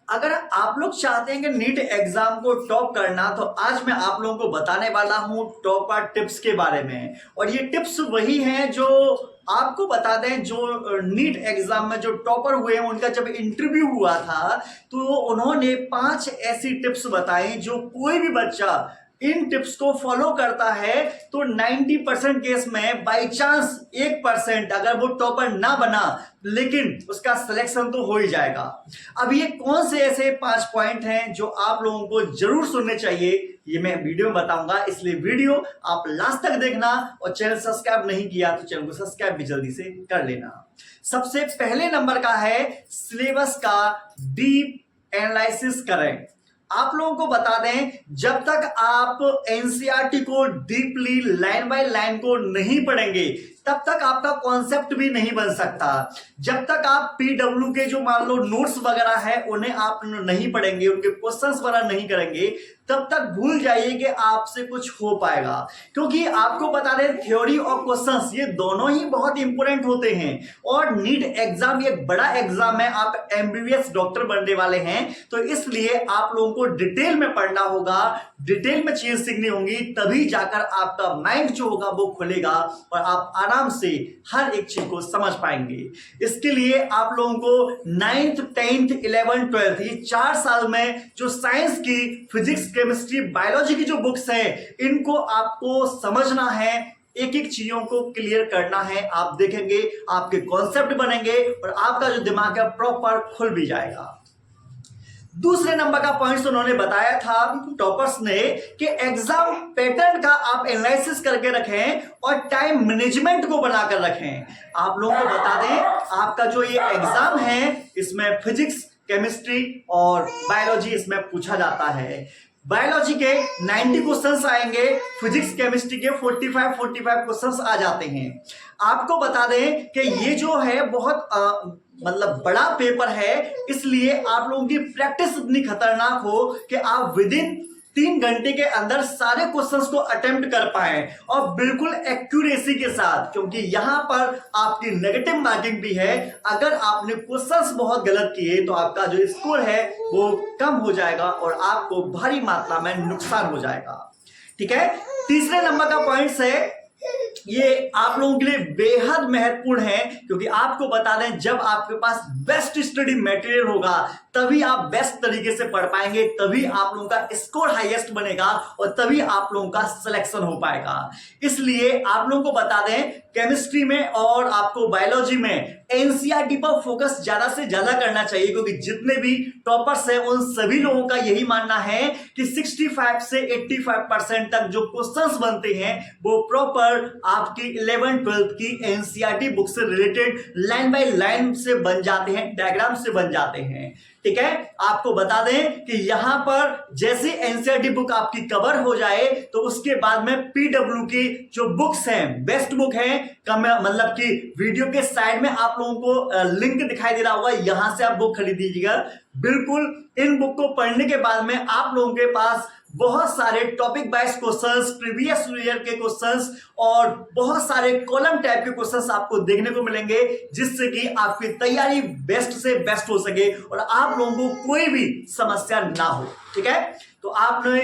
अगर आप लोग चाहते हैं कि नीट एग्जाम को टॉप करना, तो आज मैं आप लोगों को बताने वाला हूं टॉपर टिप्स के बारे में। और ये टिप्स वही हैं जो आपको बता दें, जो नीट एग्जाम में जो टॉपर हुए हैं उनका जब इंटरव्यू हुआ था तो उन्होंने 5 ऐसी टिप्स बताई जो कोई भी बच्चा इन टिप्स को फॉलो करता है तो 90% केस में बाई चांस 1% अगर वो टॉपर ना बना लेकिन उसका सिलेक्शन तो हो ही जाएगा। अब ये कौन से ऐसे 5 पॉइंट हैं जो आप लोगों को जरूर सुनने चाहिए, ये मैं वीडियो में बताऊंगा, इसलिए वीडियो आप लास्ट तक देखना। और चैनल सब्सक्राइब नहीं किया तो चैनल को सब्सक्राइब भी जल्दी से कर लेना। सबसे पहले नंबर का है सिलेबस का डीप एनालिसिस करें। आप लोगों को बता दें, जब तक आप एनसीईआरटी को डीपली लाइन बाय लाइन को नहीं पढ़ेंगे तब तक आपका कॉन्सेप्ट भी नहीं बन सकता। जब तक आप पीडब्ल्यू के जो मान लो नोट्स वगैरह है उन्हें आप नहीं पढ़ेंगे, उनके क्वेश्चंस वगैरह नहीं करेंगे, तब तक भूल जाइए कि आपसे कुछ हो पाएगा। क्योंकि आपको बता दें, थ्योरी और क्वेश्चंस ये दोनों ही बहुत इंपॉर्टेंट होते हैं। और नीट एग्जाम ये बड़ा एग्जाम है, आप एमबीबीएस डॉक्टर बनने वाले हैं, तो इसलिए आप लोगों को डिटेल में पढ़ना होगा, डिटेल में चीज सीखनी होंगी, तभी जाकर आपका माइंड जो होगा वो खुलेगा और आप आराम से हर एक चीज को समझ पाएंगे। इसके लिए आप लोगों को 9th 10th 11th 12th ये 4 साल में जो साइंस की, फिजिक्स, केमिस्ट्री, बायोलॉजी की जो बुक्स हैं इनको आपको समझना है, एक एक चीजों को क्लियर करना है। आप देखेंगे आपके कॉन्सेप्ट बनेंगे और आपका जो दिमाग है प्रॉपर खुल भी जाएगा। दूसरे नंबर का पॉइंट उन्होंने बताया था टॉपर्स ने कि एग्जाम पैटर्न का आप एनालिसिस करके रखें और टाइम मैनेजमेंट को बनाकर रखें। आप लोगों को बता दें, आपका जो ये एग्जाम है इसमें फिजिक्स, केमिस्ट्री और बायोलॉजी इसमें पूछा जाता है। बायोलॉजी के 90 क्वेश्चंस आएंगे, फिजिक्स केमिस्ट्री के 45 क्वेश्चंस आ जाते हैं। आपको बता दें कि ये जो है बहुत मतलब बड़ा पेपर है, इसलिए आप लोगों की प्रैक्टिस इतनी खतरनाक हो कि आप विद इन 3 घंटे के अंदर सारे क्वेश्चंस को अटेम्प्ट कर पाए और बिल्कुल एक्यूरेसी के साथ। क्योंकि यहां पर आपकी नेगेटिव मार्किंग भी है, अगर आपने क्वेश्चंस बहुत गलत किए तो आपका जो स्कोर है वो कम हो जाएगा और आपको भारी मात्रा में नुकसान हो जाएगा। ठीक है, तीसरे नंबर का पॉइंट है, ये आप लोगों के लिए बेहद महत्वपूर्ण है, क्योंकि आपको बता दें, जब आपके पास बेस्ट स्टडी मटेरियल होगा तभी आप बेस्ट तरीके से पढ़ पाएंगे, तभी आप लोगों का स्कोर हाईएस्ट बनेगा और तभी आप लोगों का सिलेक्शन हो पाएगा। इसलिए आप लोगों को बता दें, केमिस्ट्री में और आपको बायोलॉजी में एनसीईआरटी पर फोकस ज्यादा से ज्यादा करना चाहिए, क्योंकि जितने भी टॉपर्स हैं उन सभी लोगों का यही मानना है कि 65 से 85% तक जो क्वेश्चंस बनते हैं वो प्रॉपर आपकी 11th 12th की एनसीईआरटी बुक से रिलेटेड लाइन बाय लाइन से बन जाते हैं, डायग्राम से बन जाते हैं। ठीक है, आपको बता दें कि यहां पर जैसे एनसीईआरटी बुक आपकी कवर हो जाए तो उसके बाद में पीडब्ल्यू की जो बुक्स हैं, बेस्ट बुक हैं, मतलब कि वीडियो के साइड में आप लोगों को लिंक दिखाई दे रहा होगा, यहां से आप बुक खरीद दीजिएगा। बिल्कुल इन बुक को पढ़ने के बाद में आप लोगों के पास बहुत सारे topic wise questions, previous year के क्वेश्चंस और बहुत सारे कॉलम टाइप के क्वेश्चंस आपको देखने को मिलेंगे, जिससे कि आपकी तैयारी बेस्ट से बेस्ट हो सके और आप लोगों को कोई भी समस्या ना हो। ठीक है, तो आपने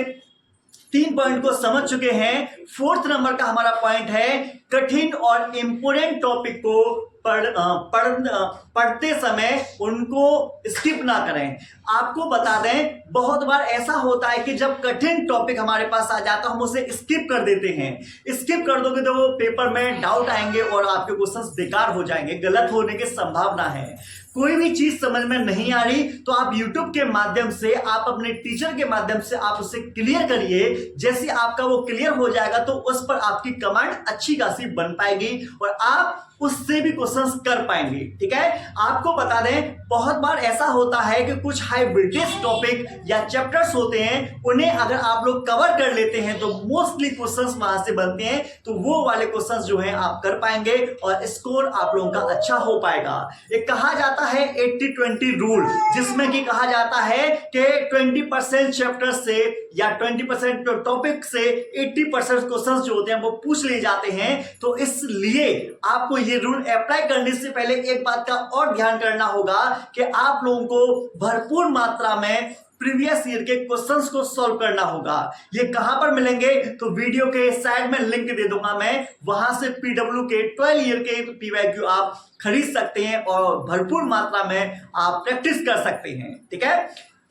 3 पॉइंट को समझ चुके हैं। 4th नंबर का हमारा पॉइंट है, कठिन और इंपोर्टेंट टॉपिक को पढ़ते समय उनको स्किप ना करें। आपको बता दें, बहुत बार ऐसा होता है कि जब कठिन टॉपिक हमारे पास आ जाता है हम उसे स्किप कर देते हैं। स्किप कर दोगे तो वो पेपर में डाउट आएंगे और आपके क्वेश्चंस बेकार हो जाएंगे, गलत होने की संभावना है। कोई भी चीज समझ में नहीं आ रही तो आप YouTube के माध्यम से, आप अपने टीचर के माध्यम से आप उसे क्लियर करिए। जैसे आपका वो क्लियर हो जाएगा तो उस पर आपकी कमांड अच्छी खासी बन पाएगी और आप उससे भी क्वेश्चंस कर पाएंगे। ठीक है, आपको बता दें, बहुत बार ऐसा होता है कि कुछ हाई वेटेज टॉपिक या चैप्टर्स होते हैं, उन्हें अगर आप लोग कवर कर लेते हैं तो मोस्टली क्वेश्चंस वहां से बनते हैं, तो वो वाले क्वेश्चंस जो हैं आप कर पाएंगे और स्कोर आप लोगों का अच्छा हो पाएगा। एक कहा जाता है 80-20 रूल, जिसमें कि कहा जाता है कि 20% चैप्टर से या 20% टॉपिक से 80% क्वेश्चंस जो होते हैं वो पूछ लिए जाते हैं। तो इसलिए आपको ये रूल अप्लाई करने से पहले एक बात का और ध्यान करना होगा कि आप लोगों को भरपूर मात्रा में प्रीवियस ईयर के क्वेश्चंस को सॉल्व करना होगा। ये कहां पर मिलेंगे तो वीडियो के साइड में लिंक दे दूंगा मैं, वहां से पीडब्ल्यू के 12 ईयर के पीवाईक्यू आप खरीद सकते हैं और भरपूर मात्रा में आप प्रैक्टिस कर सकते हैं। ठीक है,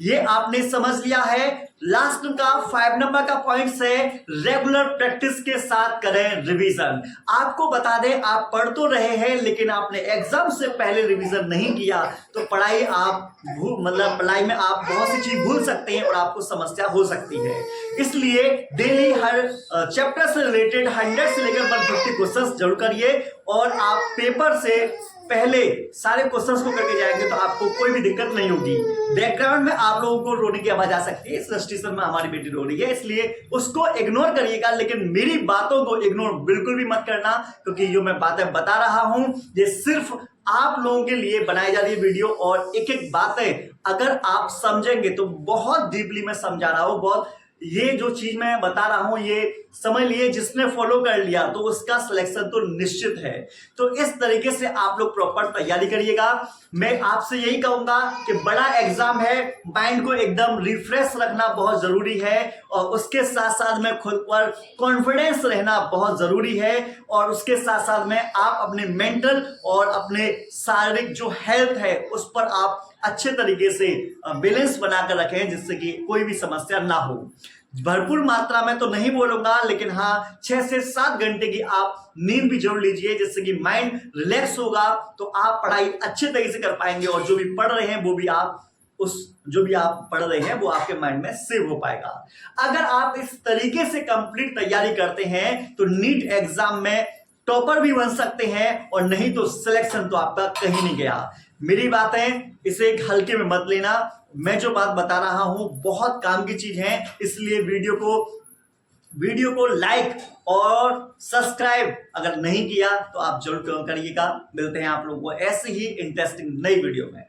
ये आपने समझ लिया है। लास्ट का 5 नंबर का पॉइंट है रेगुलर प्रैक्टिस के साथ करें रिवीजन। आपको बता दें, आप पढ़ तो रहे हैं लेकिन आपने एग्जाम से पहले रिवीजन नहीं किया तो पढ़ाई पढ़ाई में आप बहुत सी चीज भूल सकते हैं और आपको समस्या हो सकती है। इसलिए डेली हर चैप्टर से रिलेटेड 100 से लेकर 150 क्वेश्चंस जरूर करिए और आप पेपर से पहले सारे क्वेश्चंस को करके जाएंगे तो आपको कोई भी दिक्कत नहीं होगी। बैकग्राउंड में आप लोगों को रोने की आवाज आ सकती है, इस स्टेशन में हमारी बेटी रो रही है, इसलिए उसको इग्नोर करिएगा, लेकिन मेरी बातों को इग्नोर बिल्कुल भी मत करना, क्योंकि जो मैं बातें बता रहा हूं ये सिर्फ आप लोगों के लिए बनाई जा रही वीडियो और एक एक बातें अगर आप समझेंगे तो बहुत डीपली मैं समझा रहा हूं। बहुत ये जो चीज मैं बता रहा हूं ये समझ लिए, जिसने फॉलो कर लिया तो उसका सिलेक्शन तो निश्चित है। तो इस तरीके से आप लोग प्रॉपर तैयारी करिएगा। मैं आपसे यही कहूंगा कि बड़ा एग्जाम है, माइंड को एकदम रिफ्रेश रखना बहुत जरूरी है और उसके साथ साथ में खुद पर कॉन्फिडेंस रहना बहुत जरूरी है और उसके साथ साथ में आप अपने मेंटल और अपने शारीरिक जो हेल्थ है उस पर आप अच्छे तरीके से बैलेंस बनाकर रखें, जिससे कि कोई भी समस्या ना हो। भरपूर मात्रा में तो नहीं बोलूंगा, लेकिन हाँ 6 से 7 घंटे की आप नींद भी जरूर लीजिए, जिससे कि माइंड रिलैक्स होगा तो आप पढ़ाई अच्छे तरीके से कर पाएंगे और जो भी पढ़ रहे हैं वो भी जो भी आप पढ़ रहे हैं वो आपके माइंड में सेव हो पाएगा। अगर आप इस तरीके से कंप्लीट तैयारी करते हैं तो नीट एग्जाम में टॉपर भी बन सकते हैं और नहीं तो सिलेक्शन तो आपका कहीं नहीं गया। मेरी बातें इसे एक हल्के में मत लेना, मैं जो बात बता रहा हूं बहुत काम की चीज है, इसलिए वीडियो को लाइक और सब्सक्राइब अगर नहीं किया तो आप जरूर करिएगा। मिलते हैं आप लोगों को ऐसे ही इंटरेस्टिंग नई वीडियो में।